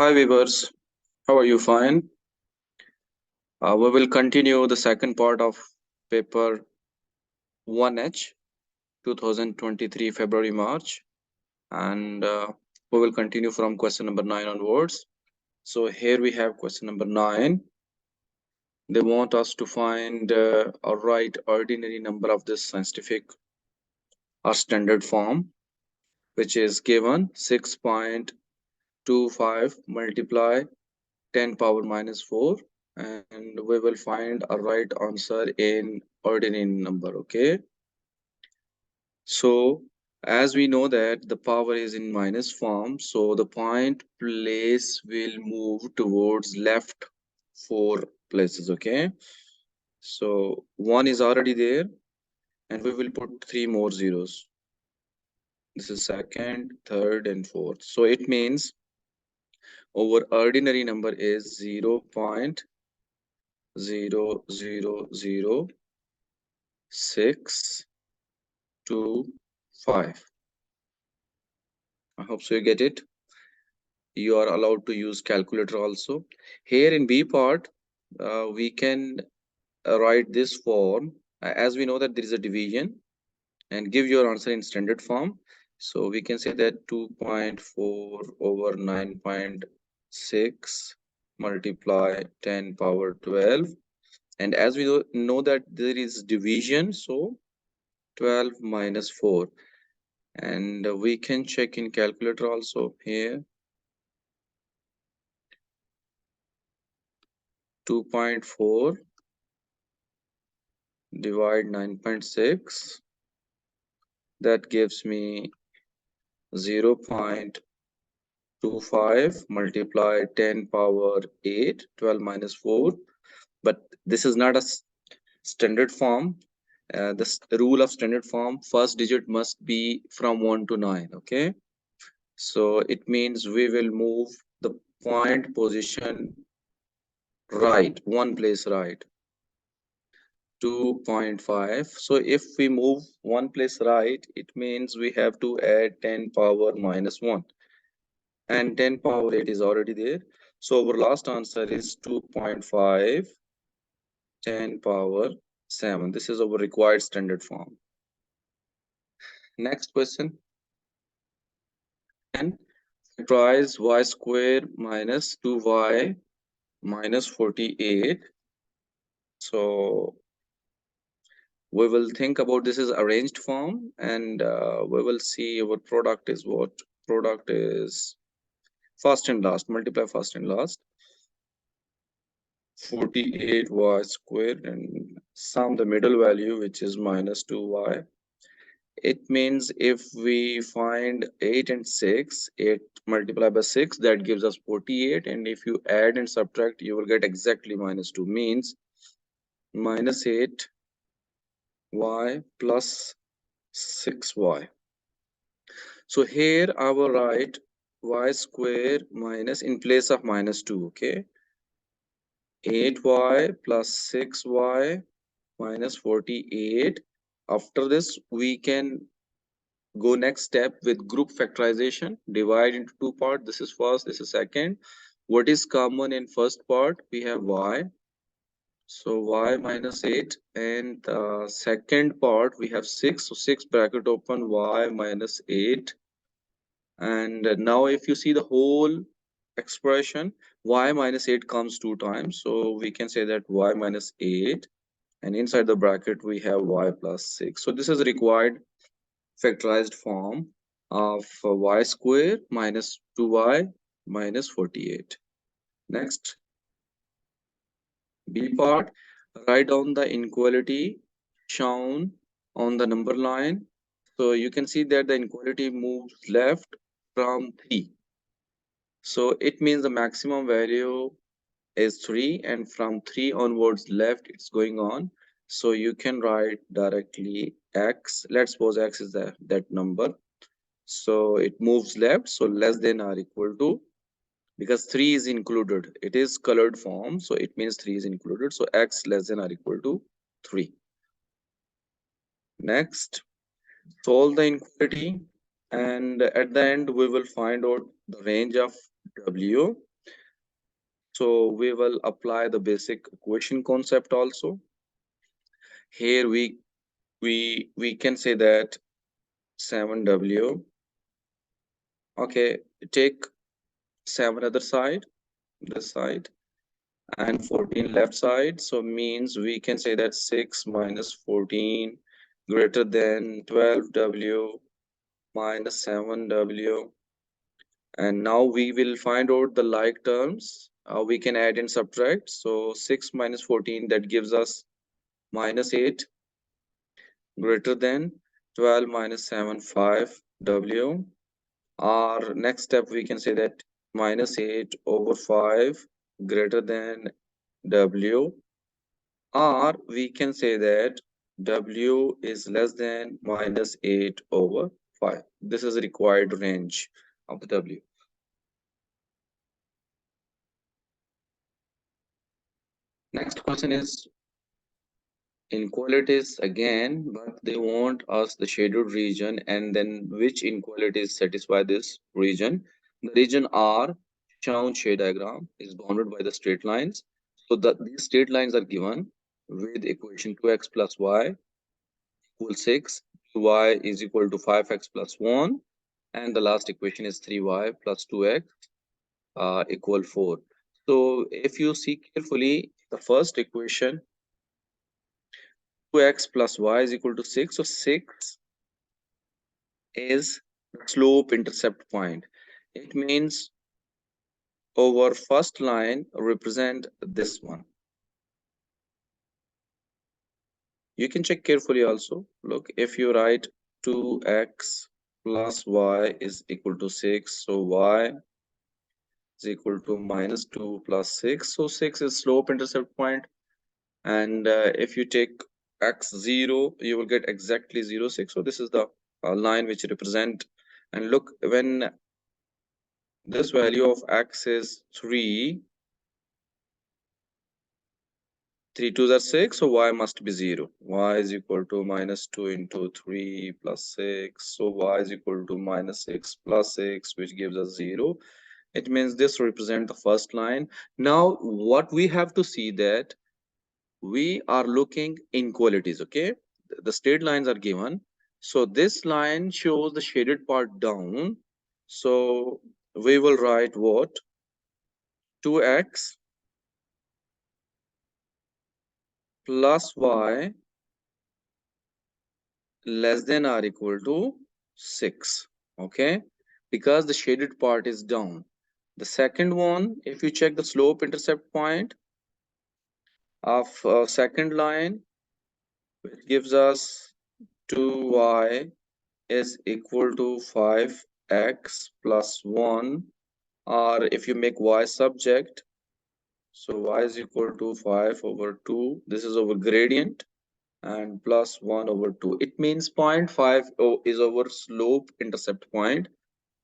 Hi viewers, how are you? Fine. We will continue the second part of paper 1H 2023 February March, and we will continue from question number 9 onwards. So here we have question number 9. They want us to find a right ordinary number of this scientific or standard form, which is given 6.25 multiply 10 power minus 4, and we will find a right answer in ordinary number. Okay, so as we know that the power is in minus form, so the point place will move towards left 4 places. Okay, so 1 is already there and we will put 3 more zeros. This is second, third and fourth, so it means our ordinary number is 0.0000625. I hope so you get it. You are allowed to use calculator also. Here in B part, we can write this form. As we know that there is a division, and give your answer in standard form. So we can say that 2.4 over 9.6 multiply 10 power 12. And as we know that there is division, so 12 minus 4. And we can check in calculator also here. 2.4 divide 9.6. That gives me 0.25 multiply 10 power 8, 12 minus 4. But this is not a standard form. The rule of standard form, first digit must be from 1 to 9. Okay, so it means we will move the point position right, one place right, 2.5. So if we move one place right, it means we have to add 10 power minus 1, and 10 power 8 is already there. So our last answer is 2.5 10 power 7. This is our required standard form. Next question. And factorize y square minus 2y minus 48. So we will think about this is arranged form, and we will see our product is what? Product is first and last, multiply first and last. 48y squared and sum the middle value, which is minus 2y. It means if we find 8 and 6, 8 multiplied by 6, that gives us 48. And if you add and subtract, you will get exactly minus 2, means minus 8y plus 6y. So here I will write y square minus in place of minus 2. Okay, 8y plus 6y minus 48. After this, we can go next step with group factorization. Divide into two parts. This is first, this is second. What is common in first part? We have y. So y minus 8. And second part, we have 6. So 6 bracket open, y minus 8. And now if you see the whole expression, y minus 8 comes 2 times. So we can say that y minus 8. And inside the bracket, we have y plus 6. So this is required factorized form of y square minus 2y minus 48. Next, B part, write down the inequality shown on the number line. So you can see that the inequality moves left from 3. So it means the maximum value is 3, and from 3 onwards left it's going on. So you can write directly x. Let's suppose x is that number. So it moves left, so less than or equal to, because 3 is included. It is colored form, so it means 3 is included. So x less than or equal to 3. Next, solve the inequality, and at the end we will find out the range of w. So we will apply the basic equation concept also. Here we can say that 7W. Okay, take 7 other side, this side, and 14 left side. So means we can say that 6 minus 14 greater than 12W minus 7W. And now we will find out the like terms. We can add and subtract. So 6 minus 14, that gives us minus 8 greater than 12 minus 7, 5W. Our next step, we can say that minus 8 over 5 greater than W, or we can say that W is less than minus 8 over 5. This is a required range of the W. Next question is inequalities again, but they want us the shaded region and then which inequalities satisfy this region. The region R, shown shade diagram, is bounded by the straight lines. So these straight lines are given with equation 2x plus y equals 6, 2y is equal to 5x plus 1, and the last equation is 3y plus 2x equal 4. So if you see carefully, the first equation 2x plus y is equal to 6. So 6 is the slope intercept point. It means our first line represent this one. You can check carefully also. Look, if you write 2x plus y is equal to 6, so y is equal to minus 2 plus 6. So 6 is slope intercept point. And if you take x0, you will get exactly 0, 6. So this is the line which represent. And look, when this value of x is 3, 3 2s are 6, so y must be 0. Y is equal to minus 2 into 3 plus 6. So y is equal to minus 6 plus 6, which gives us 0. It means this represents the first line. Now, what we have to see that we are looking inequalities, okay? The straight lines are given. So this line shows the shaded part down. So we will write what? 2x plus y less than or equal to 6, okay? Because the shaded part is down. The second one, if you check the slope intercept point of second line, which gives us 2y is equal to 5x plus 1, or if you make y subject, so y is equal to 5 over 2, this is our gradient, and plus 1 over 2. It means 0.5 is our slope intercept point.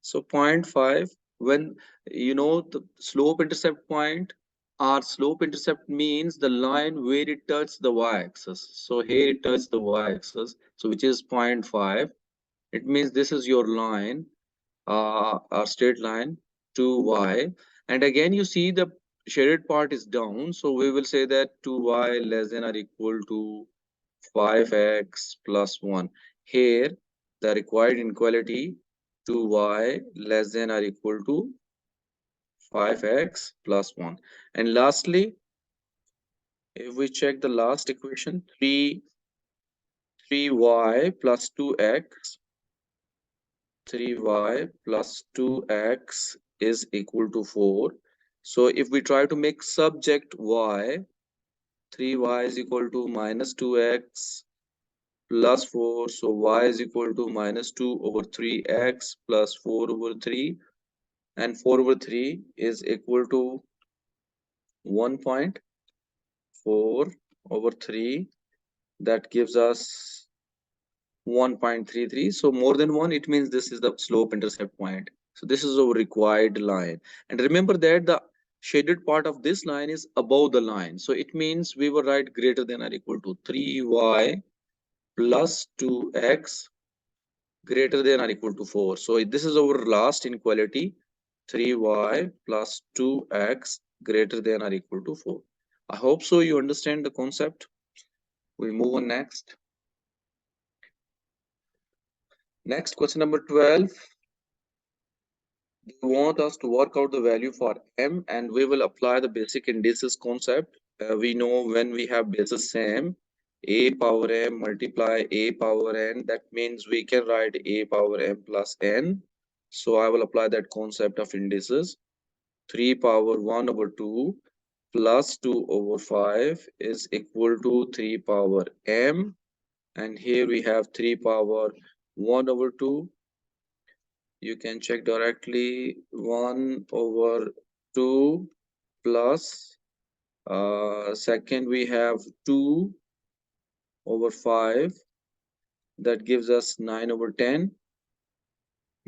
So 0.5, when you know the slope intercept point, our slope intercept means the line where it touches the y-axis. So here it touches the y-axis, so which is 0.5. It means this is your line, a straight line to y. And again, you see the shaded part is down. So we will say that 2y less than or equal to 5x plus 1. Here, the required inequality 2y less than or equal to 5x plus 1. And lastly, if we check the last equation, 3y plus 2x, 3y plus 2x is equal to 4. So if we try to make subject y, 3y is equal to minus 2x plus 4. So y is equal to minus 2 over 3x plus 4 over 3. And 4 over 3 is equal to 1.4 over 3. That gives us 1.33. So more than 1, it means this is the slope intercept point. So this is our required line. And remember that the shaded part of this line is above the line. So it means we will write greater than or equal to 3y plus 2x greater than or equal to 4. So this is our last inequality, 3y plus 2x greater than or equal to 4. I hope so you understand the concept. We'll move on next. Next, question number 12. They want us to work out the value for m, and we will apply the basic indices concept. We know when we have bases same, a power m multiply a power n, that means we can write a power m plus n. So I will apply that concept of indices. 3 power 1 over 2 plus 2 over 5 is equal to 3 power m, and here we have 3 power 1 over 2. You can check directly. 1 over 2 plus second we have 2 over 5, that gives us 9 over 10.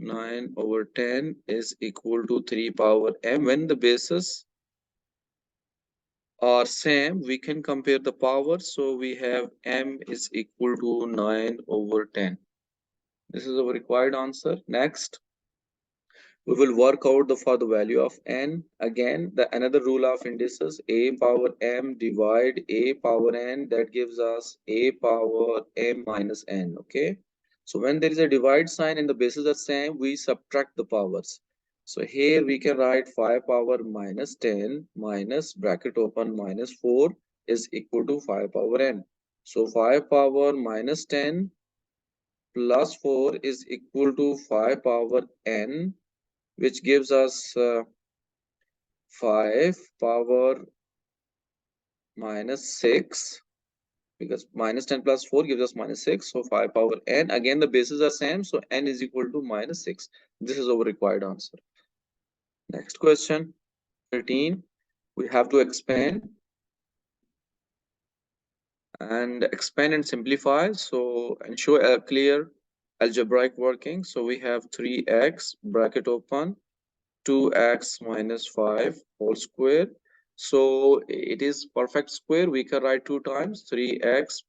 9 over 10 is equal to 3 power m. When the bases are same, we can compare the power, so we have m is equal to 9 over 10. This is our required answer. Next, we will work out for the value of n. Again, the another rule of indices, a power m divide a power n, that gives us a power m minus n. Okay, so when there is a divide sign and the bases are same, we subtract the powers. So here we can write 5 power minus 10 minus bracket open minus 4 is equal to 5 power n. So 5 power minus 10 plus 4 is equal to 5 power n, which gives us 5 power minus 6, because minus 10 plus 4 gives us minus 6. So 5 power n, again the bases are same, so n is equal to minus 6. This is our required answer. Next question, 13. We have to expand and simplify, so ensure a clear algebraic working. So we have 3x bracket open 2x minus 5 whole square. So it is perfect square. We can write 2 times 3x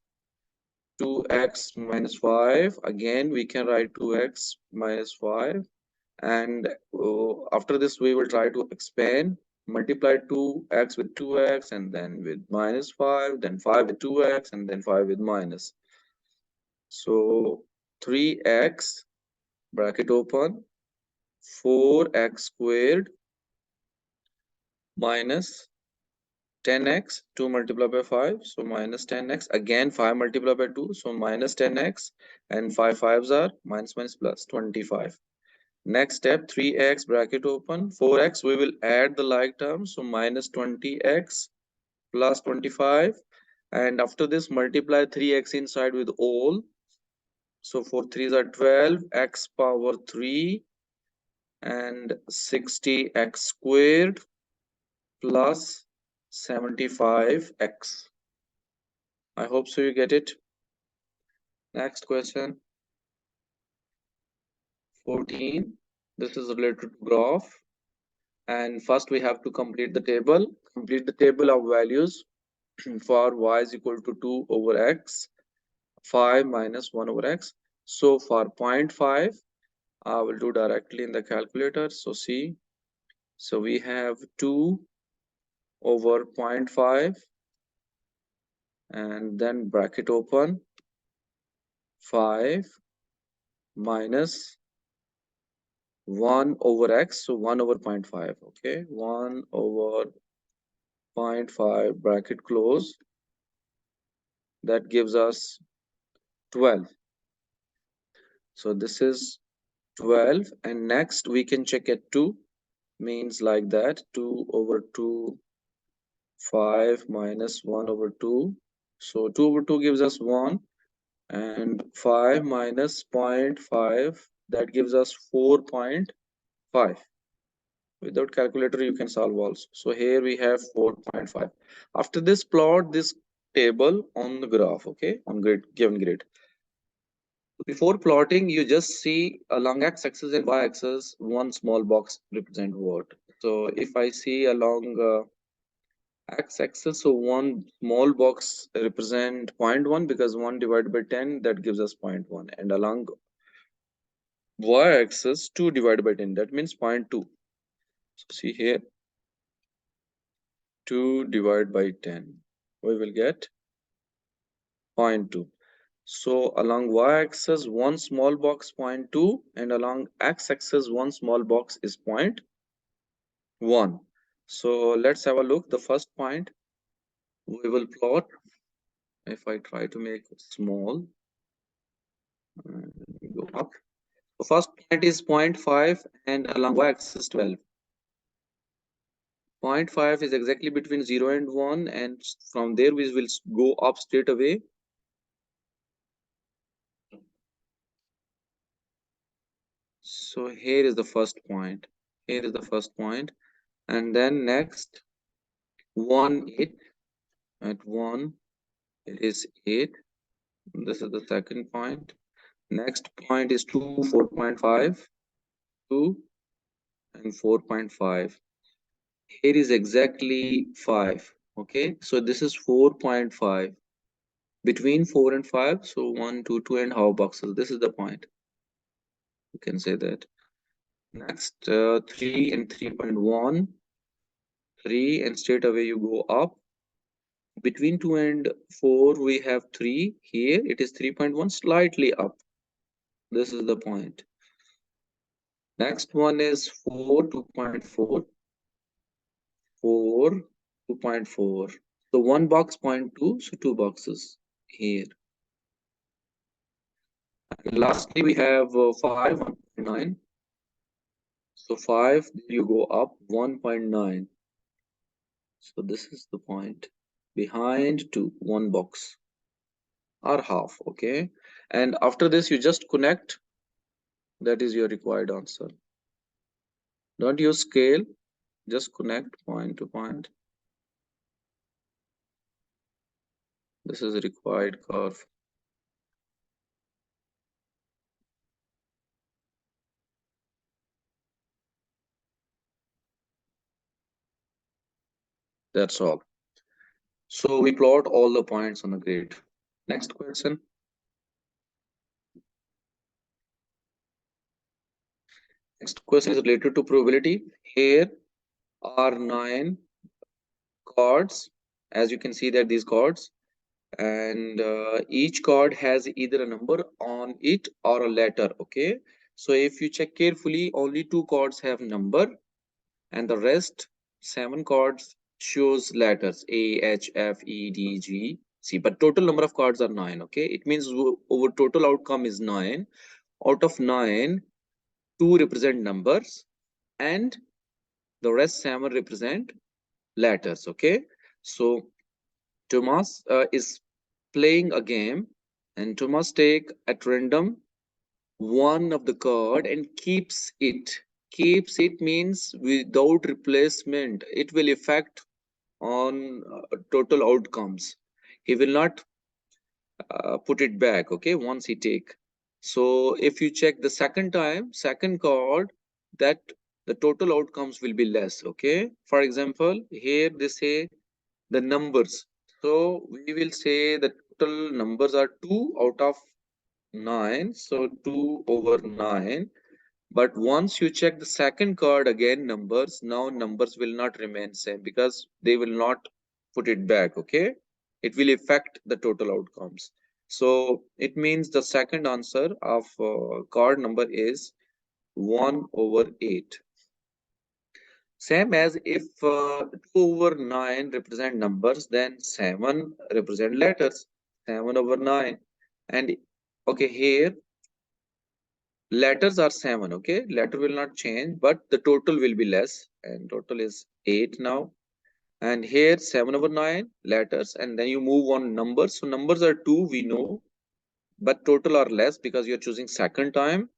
2x minus 5. Again we can write 2x minus 5, and after this we will try to expand. Multiply 2x with 2x, and then with minus 5, then 5 with 2x, and then 5 with minus. So 3x bracket open 4x squared minus 10x, 2 multiplied by 5, so minus 10x. Again 5 multiplied by 2, so minus 10x, and 5 5s are minus minus plus 25. Next step, 3x bracket open 4x, we will add the like terms, so minus 20x plus 25, and after this multiply 3x inside with all, so 4 3s are 12, x power 3 and 60x squared plus 75x. I hope so you get it. Next question, 14. This is related to graph. And first we have to complete the table. Complete the table of values for y is equal to 2 over x, 5 minus 1 over x. So for 0.5, I will do directly in the calculator. So see, so we have 2 over 0.5, and then bracket open 5 minus 1 over x, so 1 over 0.5. Okay, 1 over 0.5 bracket close, that gives us 12. So this is 12, and next we can check at 2, means like that 2 over 2 5 minus 1 over 2, so 2 over 2 gives us 1, and 5 minus 0.5, that gives us 4.5. Without calculator you can solve also. So here we have 4.5. After this, plot this table on the graph, okay, on grid, given grid. Before plotting, you just see along x-axis and y-axis one small box represent what. So if I see along x-axis, so one small box represent 0.1, because 1 divided by 10, that gives us 0.1, and along y-axis 2 divided by 10, that means 0.2. So see here, 2 divided by 10. We will get 0.2. So along y-axis, one small box 0.2, and along x-axis, one small box is 0.1. So let's have a look. The first point we will plot. If I try to make it small, go up. The first point is 0.5, and along y-axis 12. 0.5 is exactly between 0 and 1, and from there we will go up straight away. So here is the first point. Here is the first point, and then next 1 8. At 1 it is 8. This is the second point. Next point is 2 4.5, 2 and 4.5. Here is exactly 5. Okay, so this is 4.5 between 4 and 5. So 1 2 2.5 boxes. This is the point, you can say that. Next 3 and 3.1, 3, and straight away you go up. Between 2 and 4 we have 3. Here it is 3.1, slightly up. This is the point. Next one is 4 2.4, 4 2.4. So one box 0.2, so two boxes here. And lastly we have 5 1.9. So 5, you go up 1.9. So this is the point. Behind 2, one box or half. Okay, and after this you just connect. That is your required answer. Don't use scale, just connect point to point. This is a required curve. That's all. So we plot all the points on the grid. Next question. Next question is related to probability. Here are 9 cards. As you can see that these cards, and each card has either a number on it or a letter. Okay, so if you check carefully, only 2 cards have number, and the rest 7 cards shows letters A, H, F, E, D, G, C. But total number of cards are 9. Okay, it means our total outcome is 9. Out of 9, 2 represent numbers, and the rest 7 represent letters. Okay, so Thomas is playing a game, and Thomas take at random one of the card and keeps it. Keeps it means without replacement. It will affect on total outcomes. He will not put it back. Okay, once he take. So if you check the second time, second card, that the total outcomes will be less. Okay, for example, here they say the numbers. So we will say the total numbers are 2 out of 9. So 2 over 9. But once you check the second card again, numbers, now numbers will not remain same because they will not put it back. Okay, it will affect the total outcomes. So it means the second answer of card number is 1 over 8. Same as if 2 over 9 represent numbers, then 7 represent letters. 7 over 9. And okay, here letters are 7. Okay, letter will not change, but the total will be less, and total is 8 now. And here 7 over 9 letters, and then you move on numbers. So numbers are 2, we know, but total are less because you're choosing second time.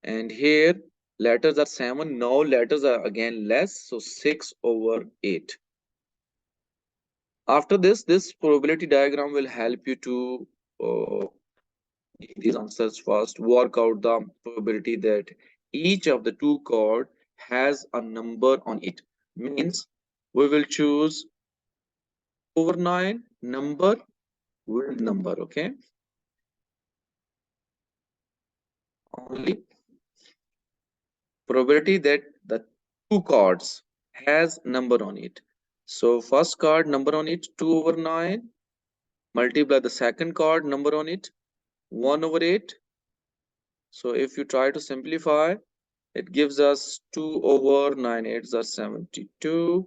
And here letters are 7, now letters are again less, so 6 over 8. After this probability diagram will help you to uh, these answers first. Work out the probability that each of the 2 chord has a number on it. Means we will choose over 9 number with number. Okay, only probability that the 2 chords has number on it. So first card number on it 2/9, multiply the second card number on it 1/8. So if you try to simplify, it gives us 2/9 8s are 72.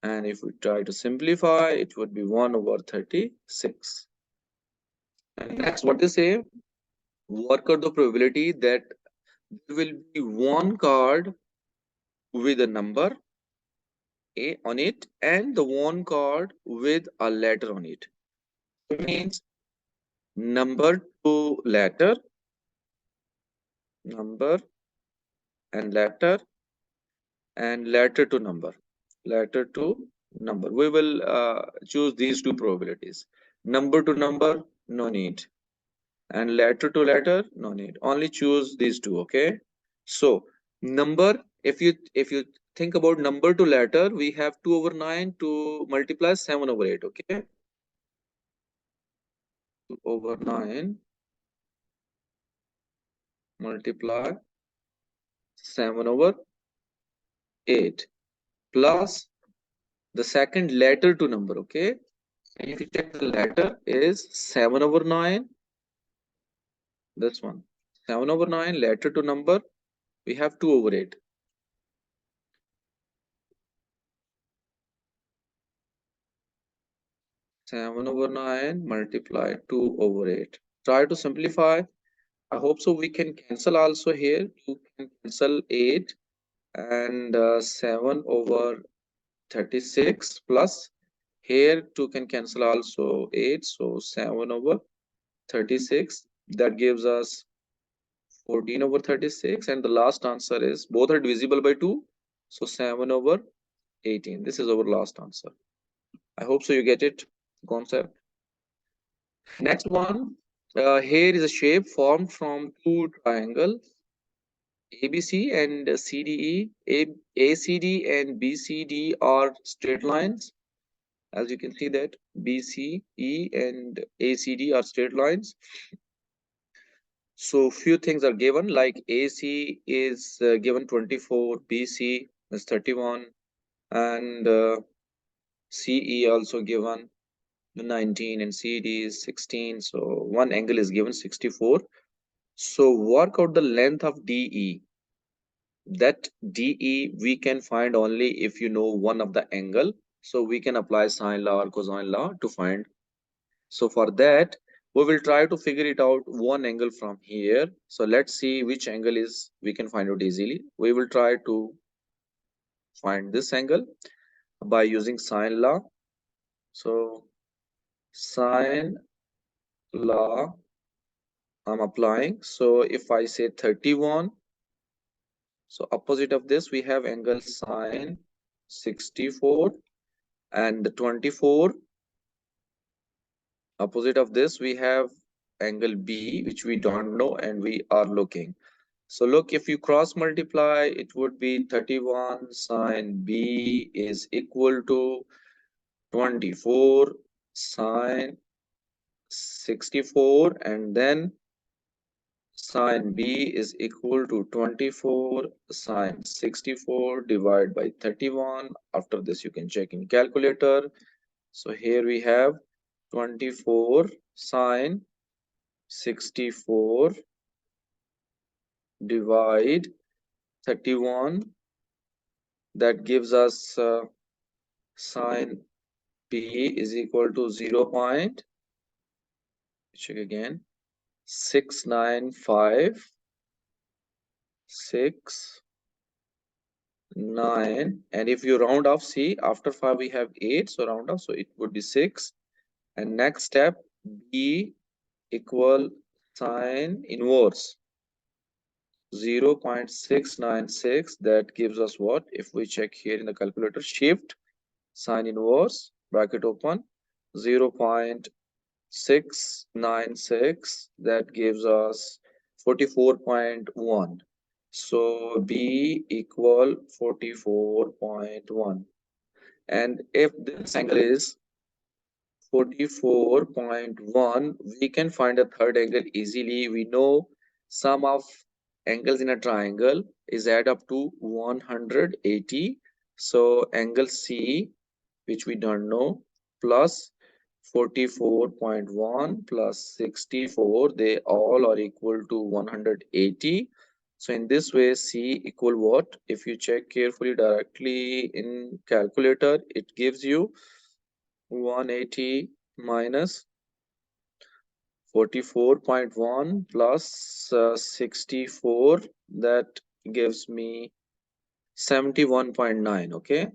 And if we try to simplify, it would be 1/36. And next, what they say, work out the probability that there will be one card with a number A on it and the one card with a letter on it. It means number to letter, number and letter to number, letter to number. We will choose these two probabilities. Number to number, no need. And letter to letter, no need. Only choose these two, okay? So number, if you think about number to letter, we have 2/9 to multiply 7/8, okay? 2/9 multiply 7/8 plus the second letter to number, okay? And if you check the letter is 7/9, this one. 7/9 letter to number, we have 2/8. 7/9 multiply 2/8. Try to simplify. I hope so. We can cancel also here. You can cancel 8 and 7/36 plus here 2 can cancel also 8. So 7/36. That gives us 14/36. And the last answer is both are divisible by 2. So 7/18. This is our last answer. I hope so you get it, concept. Next one, here is a shape formed from two triangles, ABC and CDE. ACD and BCD are straight lines. As you can see that BCE and ACD are straight lines. So few things are given, like AC is given 24, BC is 31, and CE also given 19, and CD is 16. So one angle is given 64. So work out the length of DE. That DE we can find only if you know one of the angle. So we can apply sine law or cosine law to find. So for that, we will try to figure it out one angle from here. So let's see which angle is we can find out easily. We will try to find this angle by using sine law. So sine law I'm applying. So if I say 31, so opposite of this we have angle sine 64, and the 24, opposite of this we have angle B, which we don't know and we are looking. So look, if you cross multiply, it would be 31 sine B is equal to 24 sine 64, and then sine B is equal to 24 sine 64 divided by 31. After this, you can check in calculator. So here we have 24 sine 64 divide 31. That gives us sine B is equal to 0. Check again. 69569, and if you round off, see after 5 we have 8, so round off, so it would be 6. And next step, B equal sine inverse 0.696. That gives us what? If we check here in the calculator, shift sine inverse bracket open 0.696, that gives us 44.1. So B equal 44.1. And if this angle is 44.1, we can find a third angle easily. We know sum of angles in a triangle is add up to 180. So angle C which we don't know, plus 44.1 plus 64, they all are equal to 180. So in this way, C equal what? If you check carefully directly in calculator, it gives you 180 minus 44.1 plus 64, that gives me 71.9. Okay,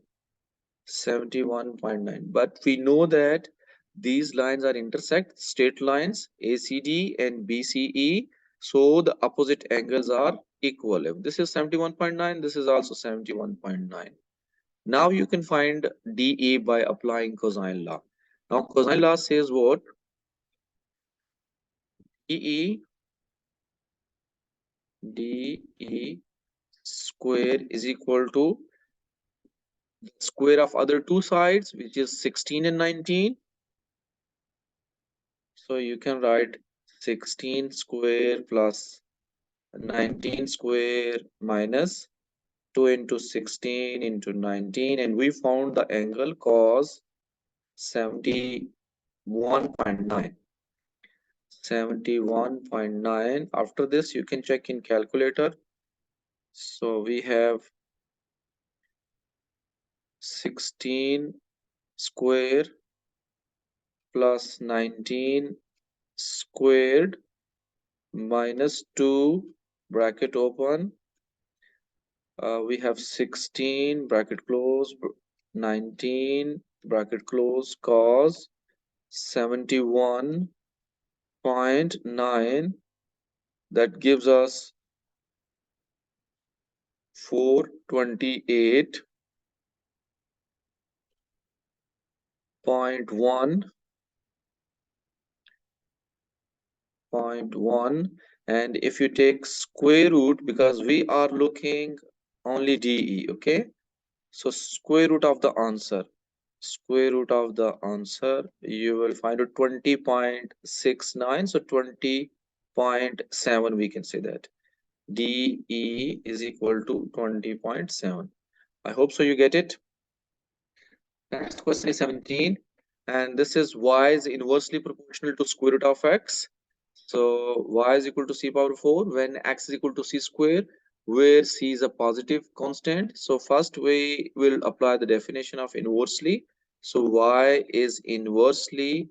71.9. But we know that these lines are intersect straight lines ACD and BCE, so the opposite angles are equal. If this is 71.9, this is also 71.9. Now you can find DE by applying cosine law. Now cosine law says what? DE square is equal to the square of other two sides, which is 16 and 19. So you can write 16 square plus 19 square minus 2 into 16 into 19, and we found the angle cos 71.9. 71.9. After this, you can check in calculator. So we have 16 square plus 19 squared minus 2 bracket open. We have 16 bracket close, 19 bracket close, cos 71.9, that gives us 428.1, and if you take square root, because we are looking only DE, okay, so square root of the answer, you will find it 20.69. So 20.7, we can say that DE is equal to 20.7. I hope so you get it. Next question is 17, and this is y is inversely proportional to square root of x. So y is equal to c power 4 when x is equal to c square, where c is a positive constant. So first we will apply the definition of inversely. So y is inversely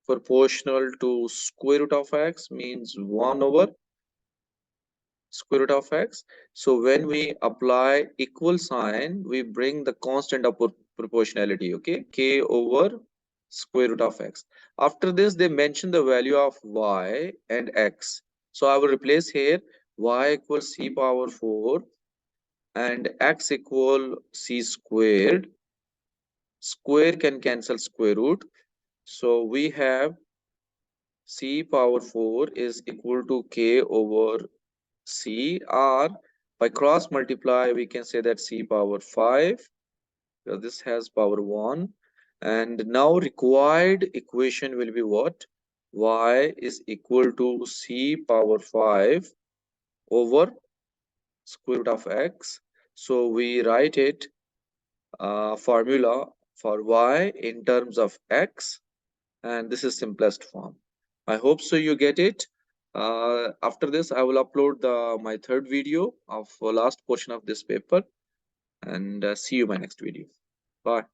proportional to square root of x, means 1 over square root of x. So when we apply equal sign, we bring the constant of proportionality, okay, k over square root of x. After this, they mention the value of y and x. So I will replace here y equals c power 4 and x equal c squared. Square can cancel square root. So we have c power 4 is equal to k over c, or by cross multiply we can say that c power 5, because this has power 1. And now required equation will be what? Y is equal to c power 5 over square root of x. So we write it formula for y in terms of x, and this is simplest form. I hope so you get it. After this, I will upload my third video of last portion of this paper, and see you in my next video. Bye.